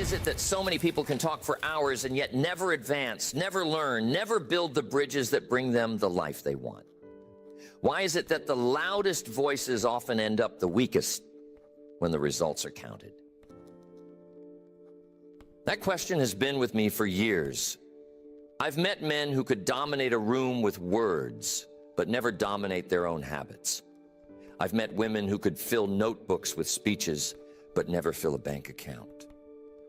is it that so many people can talk for hours and yet never advance, never learn, never build the bridges that bring them the life they want? Why is it that the loudest voices often end up the weakest when the results are counted? That question has been with me for years. I've met men who could dominate a room with words, but never dominate their own habits. I've met women who could fill notebooks with speeches, but never fill a bank account.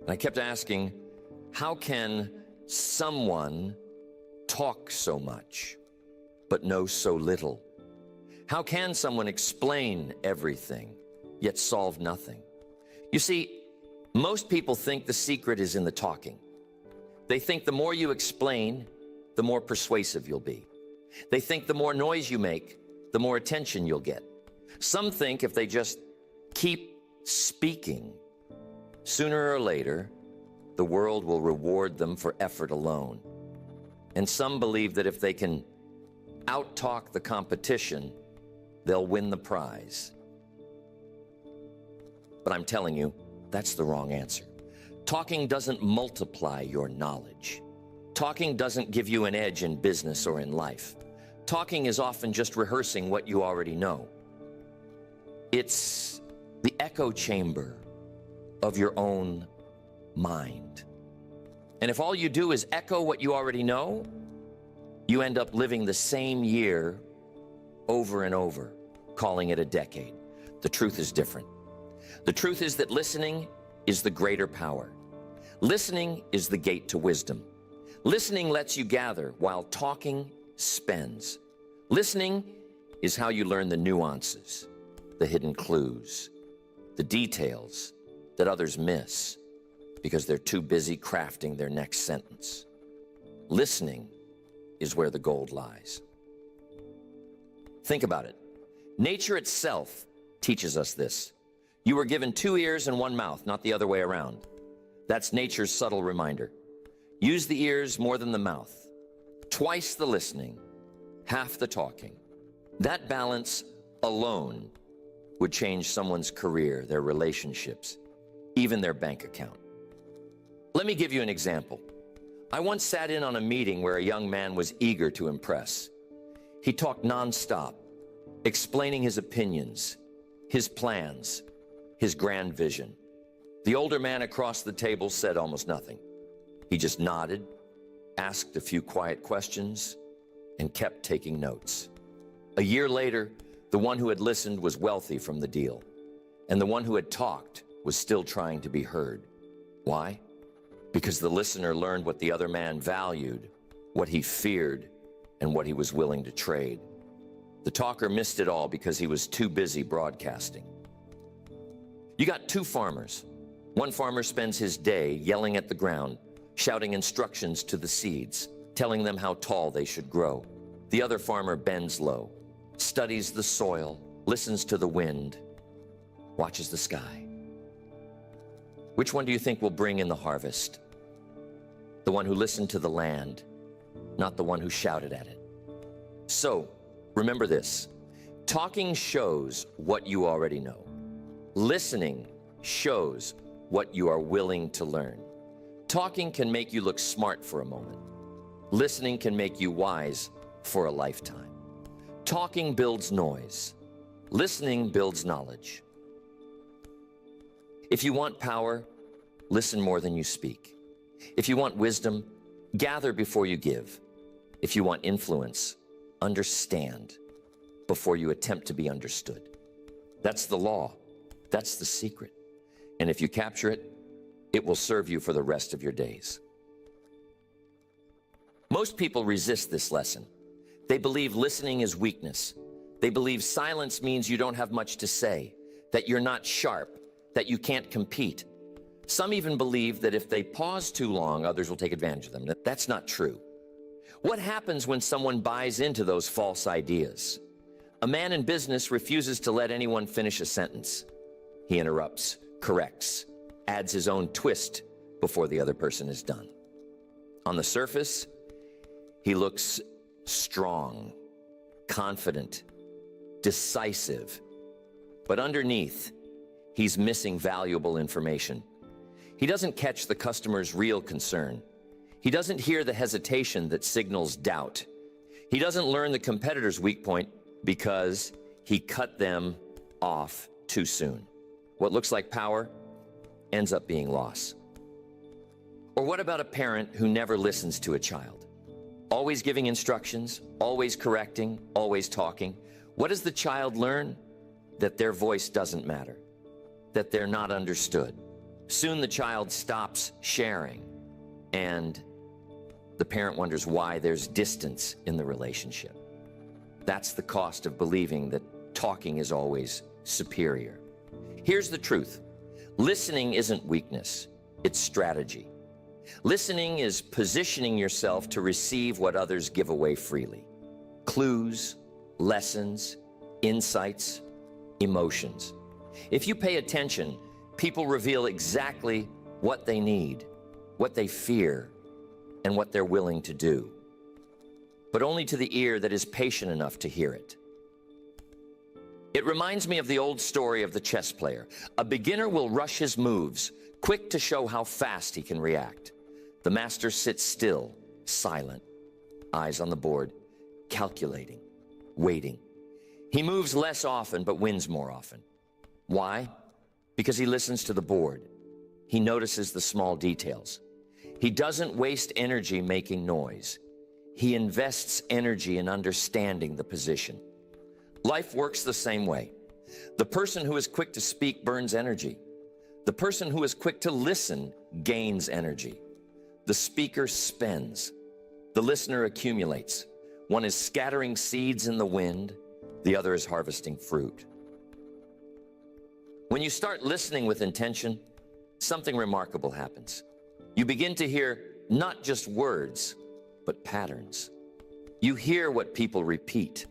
And I kept asking, how can someone talk so much, but know so little? How can someone explain everything, yet solve nothing? You see, most people think the secret is in the talking. They think the more you explain, the more persuasive you'll be. They think the more noise you make, the more attention you'll get. Some think if they just keep speaking, sooner or later, the world will reward them for effort alone. And some believe that if they can out-talk the competition, they'll win the prize. But I'm telling you, that's the wrong answer. Talking doesn't multiply your knowledge. Talking doesn't give you an edge in business or in life. Talking is often just rehearsing what you already know. It's the echo chamber of your own mind. And if all you do is echo what you already know, you end up living the same year over and over, calling it a decade. The truth is different. The truth is that listening is the greater power. Listening is the gate to wisdom. Listening lets you gather while talking spends. Listening is how you learn the nuances, the hidden clues, the details that others miss because they're too busy crafting their next sentence. Listening is where the gold lies. Think about it. Nature itself teaches us this. You were given 2 ears and 1 mouth, not the other way around. That's nature's subtle reminder. Use the ears more than the mouth. Twice the listening, half the talking. That balance alone would change someone's career, their relationships, even their bank account. Let me give you an example. I once sat in on a meeting where a young man was eager to impress. He talked nonstop, explaining his opinions, his plans, his grand vision. The older man across the table said almost nothing. He just nodded, asked a few quiet questions, and kept taking notes. A year later, the one who had listened was wealthy from the deal, and the one who had talked was still trying to be heard. Why? Because the listener learned what the other man valued, what he feared, and what he was willing to trade. The talker missed it all because he was too busy broadcasting. You got 2 farmers. One farmer spends his day yelling at the ground, shouting instructions to the seeds, telling them how tall they should grow. The other farmer bends low, studies the soil, listens to the wind, watches the sky. Which one do you think will bring in the harvest? The one who listened to the land, not the one who shouted at it. So, remember this. Talking shows what you already know. Listening shows what you are willing to learn. Talking can make you look smart for a moment. Listening can make you wise for a lifetime. Talking builds noise. Listening builds knowledge. If you want power, listen more than you speak. If you want wisdom, gather before you give. If you want influence, understand before you attempt to be understood. That's the law. That's the secret. And if you capture it, it will serve you for the rest of your days. Most people resist this lesson. They believe listening is weakness. They believe silence means you don't have much to say, that you're not sharp, that you can't compete. Some even believe that if they pause too long, others will take advantage of them. That's not true. What happens when someone buys into those false ideas? A man in business refuses to let anyone finish a sentence. He interrupts, corrects, adds his own twist before the other person is done. On the surface, he looks strong, confident, decisive, but underneath, he's missing valuable information. He doesn't catch the customer's real concern. He doesn't hear the hesitation that signals doubt. He doesn't learn the competitor's weak point because he cut them off too soon. What looks like power ends up being loss. Or what about a parent who never listens to a child? Always giving instructions, always correcting, always talking. What does the child learn? That their voice doesn't matter, that they're not understood. Soon the child stops sharing, and the parent wonders why there's distance in the relationship. That's the cost of believing that talking is always superior. Here's the truth. Listening isn't weakness, it's strategy. Listening is positioning yourself to receive what others give away freely. Clues, lessons, insights, emotions. If you pay attention, people reveal exactly what they need, what they fear, and what they're willing to do. But only to the ear that is patient enough to hear it. It reminds me of the old story of the chess player. A beginner will rush his moves, quick to show how fast he can react. The master sits still, silent, eyes on the board, calculating, waiting. He moves less often, but wins more often. Why? Because he listens to the board. He notices the small details. He doesn't waste energy making noise. He invests energy in understanding the position. Life works the same way. The person who is quick to speak burns energy. The person who is quick to listen gains energy. The speaker spends. The listener accumulates. One is scattering seeds in the wind. The other is harvesting fruit. When you start listening with intention, something remarkable happens. You begin to hear not just words, but patterns. You hear what people repeat,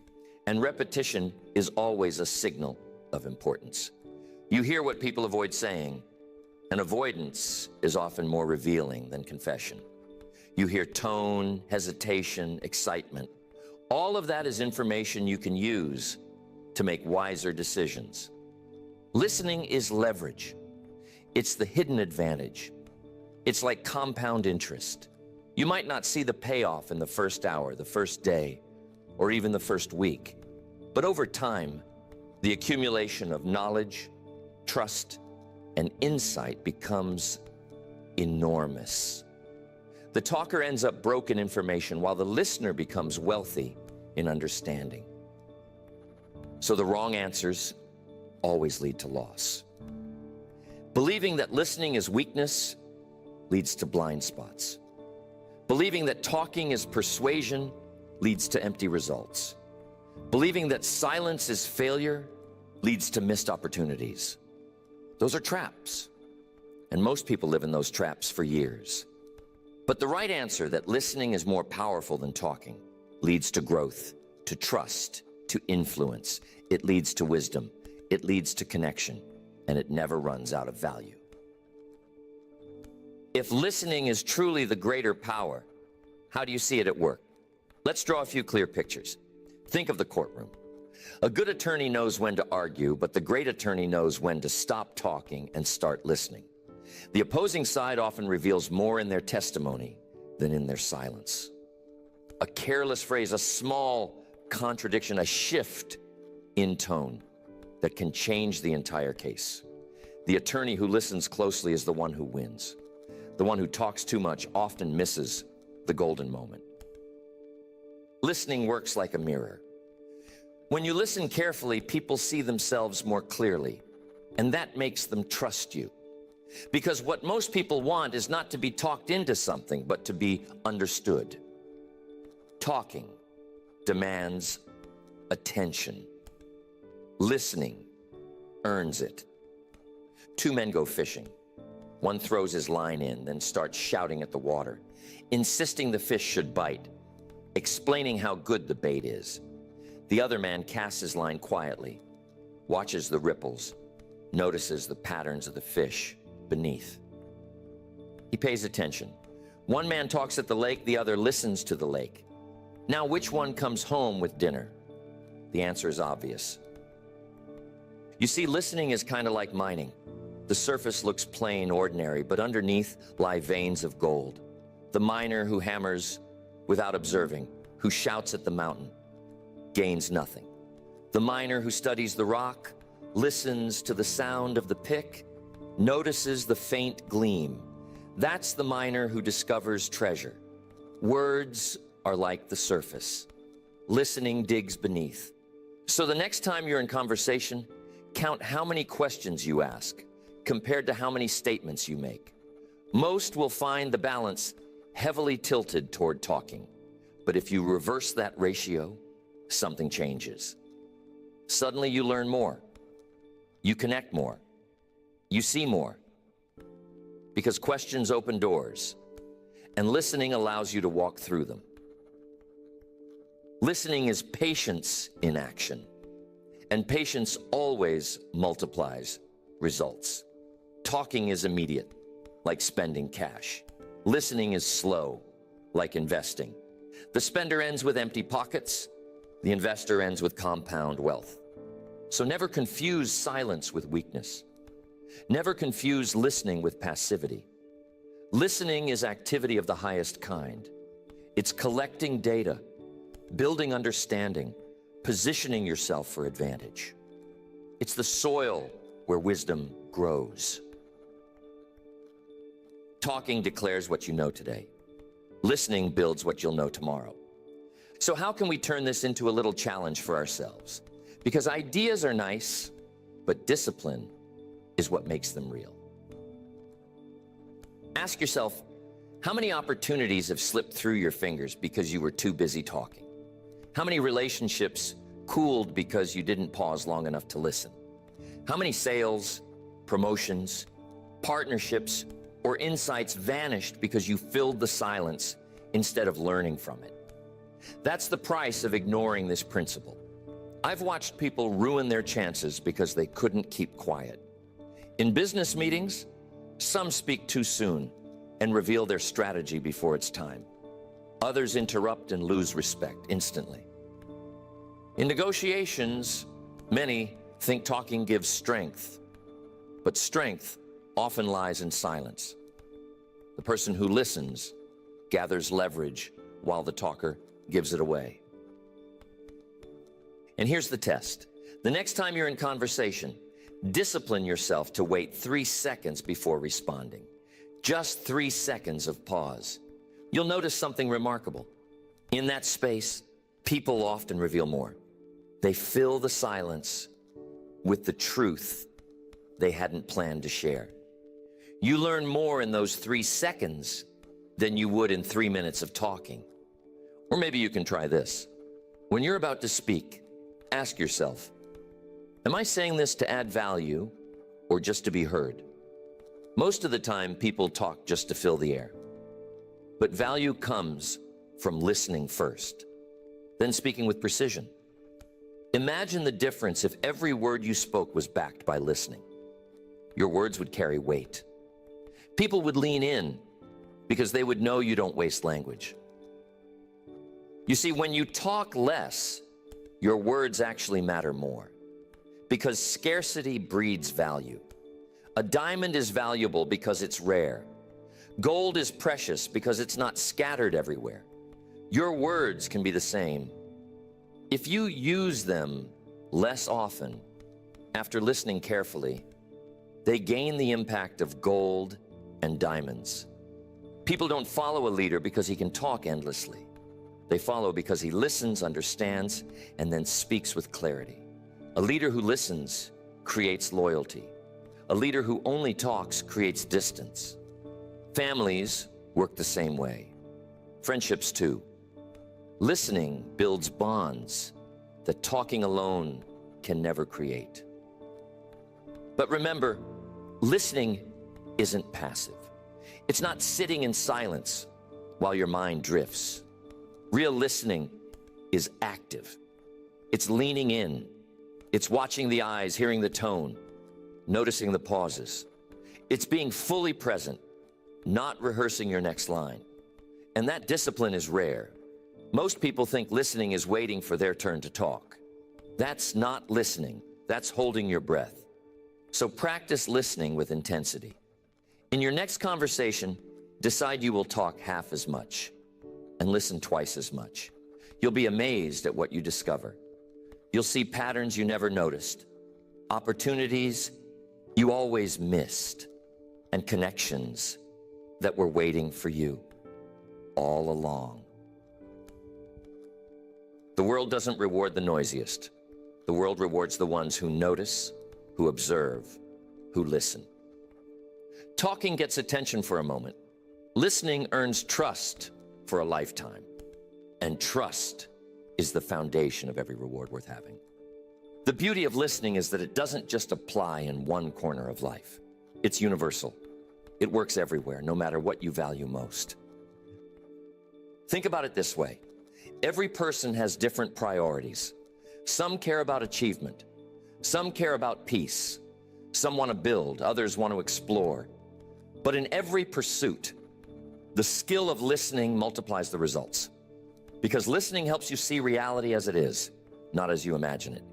and repetition is always a signal of importance. You hear what people avoid saying, and avoidance is often more revealing than confession. You hear tone, hesitation, excitement. All of that is information you can use to make wiser decisions. Listening is leverage. It's the hidden advantage. It's like compound interest. You might not see the payoff in the first hour, the first day, or even the first week. But over time, the accumulation of knowledge, trust, and insight becomes enormous. The talker ends up broke in information while the listener becomes wealthy in understanding. So the wrong answers always lead to loss. Believing that listening is weakness leads to blind spots. Believing that talking is persuasion leads to empty results. Believing that silence is failure leads to missed opportunities. Those are traps, and most people live in those traps for years. But the right answer, that listening is more powerful than talking, leads to growth, to trust, to influence. It leads to wisdom. It leads to connection, and it never runs out of value. If listening is truly the greater power, how do you see it at work? Let's draw a few clear pictures. Think of the courtroom. A good attorney knows when to argue, but the great attorney knows when to stop talking and start listening. The opposing side often reveals more in their testimony than in their silence. A careless phrase, a small contradiction, a shift in tone that can change the entire case. The attorney who listens closely is the one who wins. The one who talks too much often misses the golden moment. Listening works like a mirror. When you listen carefully, people see themselves more clearly, and that makes them trust you. Because what most people want is not to be talked into something, but to be understood. Talking demands attention. Listening earns it. Two men go fishing. One throws his line in, then starts shouting at the water, insisting the fish should bite, explaining how good the bait is. The other man casts his line quietly, watches the ripples, notices the patterns of the fish beneath. He pays attention. One man talks at the lake, the other listens to the lake. Now, which one comes home with dinner? The answer is obvious. You see, listening is kind of like mining. The surface looks plain, ordinary, but underneath lie veins of gold. The miner who hammers without observing, who shouts at the mountain, gains nothing. The miner who studies the rock, listens to the sound of the pick, notices the faint gleam. That's the miner who discovers treasure. Words are like the surface. Listening digs beneath. So the next time you're in conversation, count how many questions you ask compared to how many statements you make. Most will find the balance heavily tilted toward talking. But if you reverse that ratio, something changes. Suddenly you learn more. You connect more. You see more. Because questions open doors, and listening allows you to walk through them. Listening is patience in action, and patience always multiplies results. Talking is immediate, like spending cash. Listening is slow, like investing. The spender ends with empty pockets. The investor ends with compound wealth. So never confuse silence with weakness. Never confuse listening with passivity. Listening is activity of the highest kind. It's collecting data, building understanding, positioning yourself for advantage. It's the soil where wisdom grows. Talking declares what you know today. Listening builds what you'll know tomorrow. So how can we turn this into a little challenge for ourselves? Because ideas are nice, but discipline is what makes them real. Ask yourself, how many opportunities have slipped through your fingers because you were too busy talking? How many relationships cooled because you didn't pause long enough to listen? How many sales, promotions, partnerships, or insights vanished because you filled the silence instead of learning from it? That's the price of ignoring this principle. I've watched people ruin their chances because they couldn't keep quiet. In business meetings, some speak too soon and reveal their strategy before it's time. Others interrupt and lose respect instantly. In negotiations, many think talking gives strength, but strength often lies in silence. The person who listens gathers leverage while the talker gives it away. And here's the test. The next time you're in conversation, discipline yourself to wait 3 seconds before responding. Just 3 seconds of pause. You'll notice something remarkable. In that space, people often reveal more. They fill the silence with the truth they hadn't planned to share. You learn more in those 3 seconds than you would in 3 minutes of talking. Or maybe you can try this. When you're about to speak, ask yourself, am I saying this to add value or just to be heard? Most of the time, people talk just to fill the air. But value comes from listening first, then speaking with precision. Imagine the difference if every word you spoke was backed by listening. Your words would carry weight. People would lean in because they would know you don't waste language. You see, when you talk less, your words actually matter more because scarcity breeds value. A diamond is valuable because it's rare. Gold is precious because it's not scattered everywhere. Your words can be the same. If you use them less often, after listening carefully, they gain the impact of gold and diamonds. People don't follow a leader because he can talk endlessly. They follow because he listens, understands, and then speaks with clarity. A leader who listens creates loyalty. A leader who only talks creates distance. Families work the same way. Friendships too. Listening builds bonds that talking alone can never create. But remember, listening isn't passive. It's not sitting in silence while your mind drifts. Real listening is active. It's leaning in. It's watching the eyes, hearing the tone, noticing the pauses. It's being fully present, not rehearsing your next line. And that discipline is rare. Most people think listening is waiting for their turn to talk. That's not listening. That's holding your breath. So practice listening with intensity. In your next conversation, decide you will talk half as much and listen twice as much. You'll be amazed at what you discover. You'll see patterns you never noticed, opportunities you always missed, and connections that were waiting for you all along. The world doesn't reward the noisiest. The world rewards the ones who notice, who observe, who listen. Talking gets attention for a moment. Listening earns trust for a lifetime. And trust is the foundation of every reward worth having. The beauty of listening is that it doesn't just apply in one corner of life. It's universal. It works everywhere, no matter what you value most. Think about it this way. Every person has different priorities. Some care about achievement. Some care about peace. Some want to build, others want to explore. But in every pursuit, the skill of listening multiplies the results. Because listening helps you see reality as it is, not as you imagine it.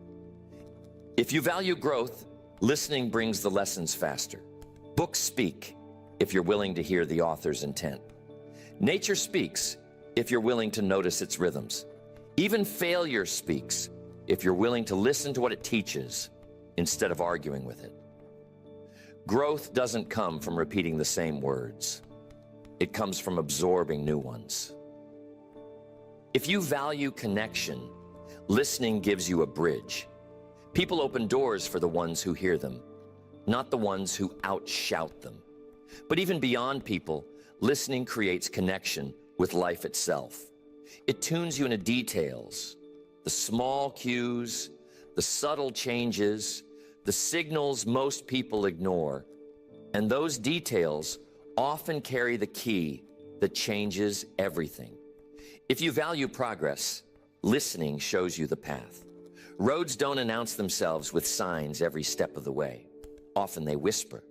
If you value growth, listening brings the lessons faster. Books speak if you're willing to hear the author's intent. Nature speaks if you're willing to notice its rhythms. Even failure speaks if you're willing to listen to what it teaches instead of arguing with it. Growth doesn't come from repeating the same words. It comes from absorbing new ones. If you value connection, listening gives you a bridge. People open doors for the ones who hear them, not the ones who outshout them. But even beyond people, listening creates connection with life itself. It tunes you into details, the small cues, the subtle changes, the signals most people ignore. And those details often carry the key that changes everything. If you value progress, listening shows you the path. Roads don't announce themselves with signs every step of the way. Often they whisper.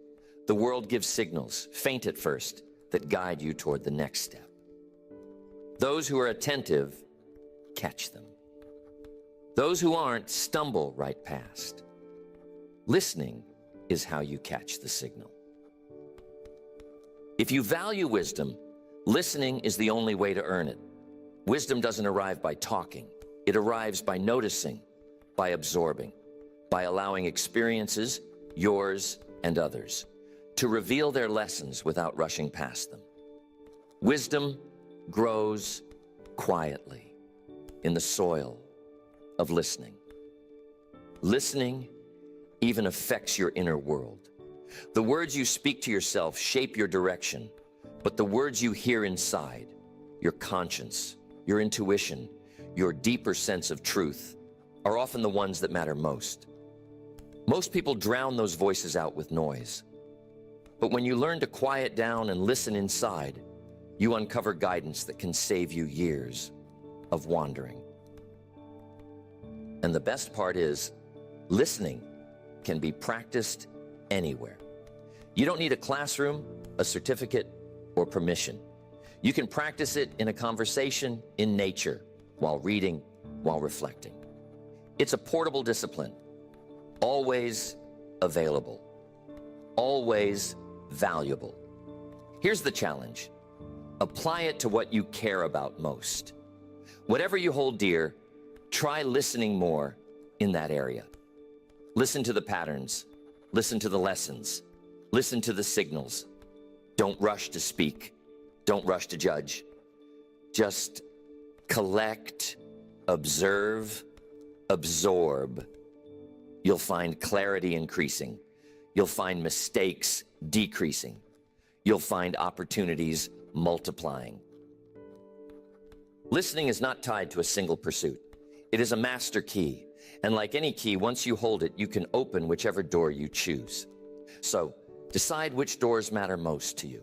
The world gives signals, faint at first, that guide you toward the next step. Those who are attentive catch them. Those who aren't stumble right past. Listening is how you catch the signal. If you value wisdom, listening is the only way to earn it. Wisdom doesn't arrive by talking. It arrives by noticing, by absorbing, by allowing experiences, yours and others, to reveal their lessons without rushing past them. Wisdom grows quietly in the soil of listening. Listening even affects your inner world. The words you speak to yourself shape your direction, but the words you hear inside, your conscience, your intuition, your deeper sense of truth, are often the ones that matter most. Most people drown those voices out with noise. But when you learn to quiet down and listen inside, you uncover guidance that can save you years of wandering. And the best part is, listening can be practiced anywhere. You don't need a classroom, a certificate, or permission. You can practice it in a conversation, in nature, while reading, while reflecting. It's a portable discipline, always available, always valuable. Here's the challenge. Apply it to what you care about most. Whatever you hold dear, try listening more in that area. Listen to the patterns, listen to the lessons, listen to the signals. Don't rush to speak, don't rush to judge. Just collect, observe, absorb. You'll find clarity increasing. You'll find mistakes decreasing. You'll find opportunities multiplying. Listening is not tied to a single pursuit. It is a master key. And like any key, once you hold it, you can open whichever door you choose. So decide which doors matter most to you.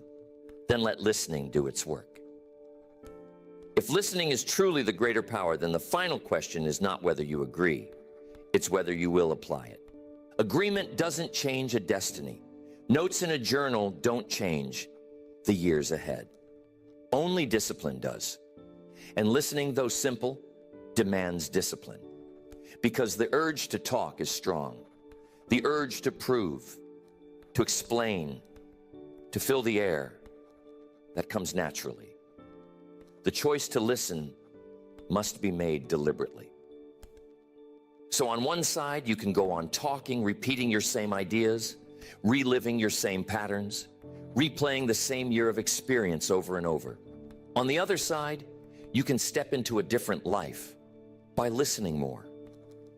Then let listening do its work. If listening is truly the greater power, then the final question is not whether you agree. It's whether you will apply it. Agreement doesn't change a destiny. Notes in a journal don't change the years ahead. Only discipline does. And listening, though simple, demands discipline. Because the urge to talk is strong. The urge to prove, to explain, to fill the air, that comes naturally. The choice to listen must be made deliberately. So on one side, you can go on talking, repeating your same ideas, reliving your same patterns, replaying the same year of experience over and over. On the other side, you can step into a different life by listening more,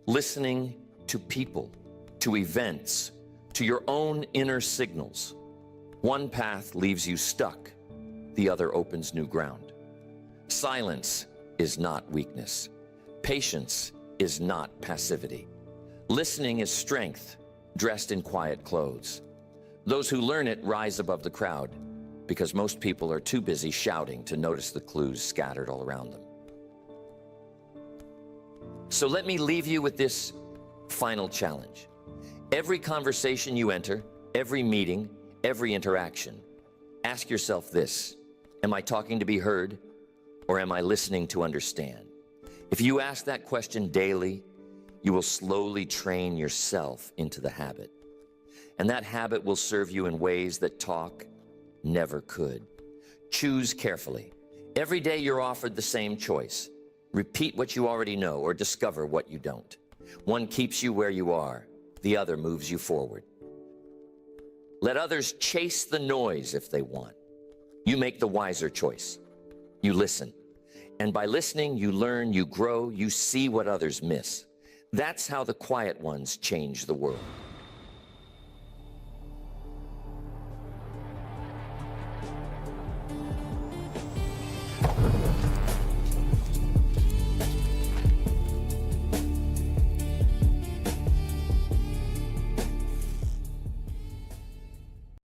listening to people, to events, to your own inner signals. One path leaves you stuck, the other opens new ground. Silence is not weakness. Patience is not passivity. Listening is strength, dressed in quiet clothes. Those who learn it rise above the crowd, because most people are too busy shouting to notice the clues scattered all around them. So let me leave you with this final challenge. Every conversation you enter, every meeting, every interaction, ask yourself this: am I talking to be heard, or am I listening to understand? If you ask that question daily, you will slowly train yourself into the habit. And that habit will serve you in ways that talk never could. Choose carefully. Every day you're offered the same choice. Repeat what you already know or discover what you don't. One keeps you where you are, the other moves you forward. Let others chase the noise if they want. You make the wiser choice. You listen. And by listening, you learn, you grow, you see what others miss. That's how the quiet ones change the world.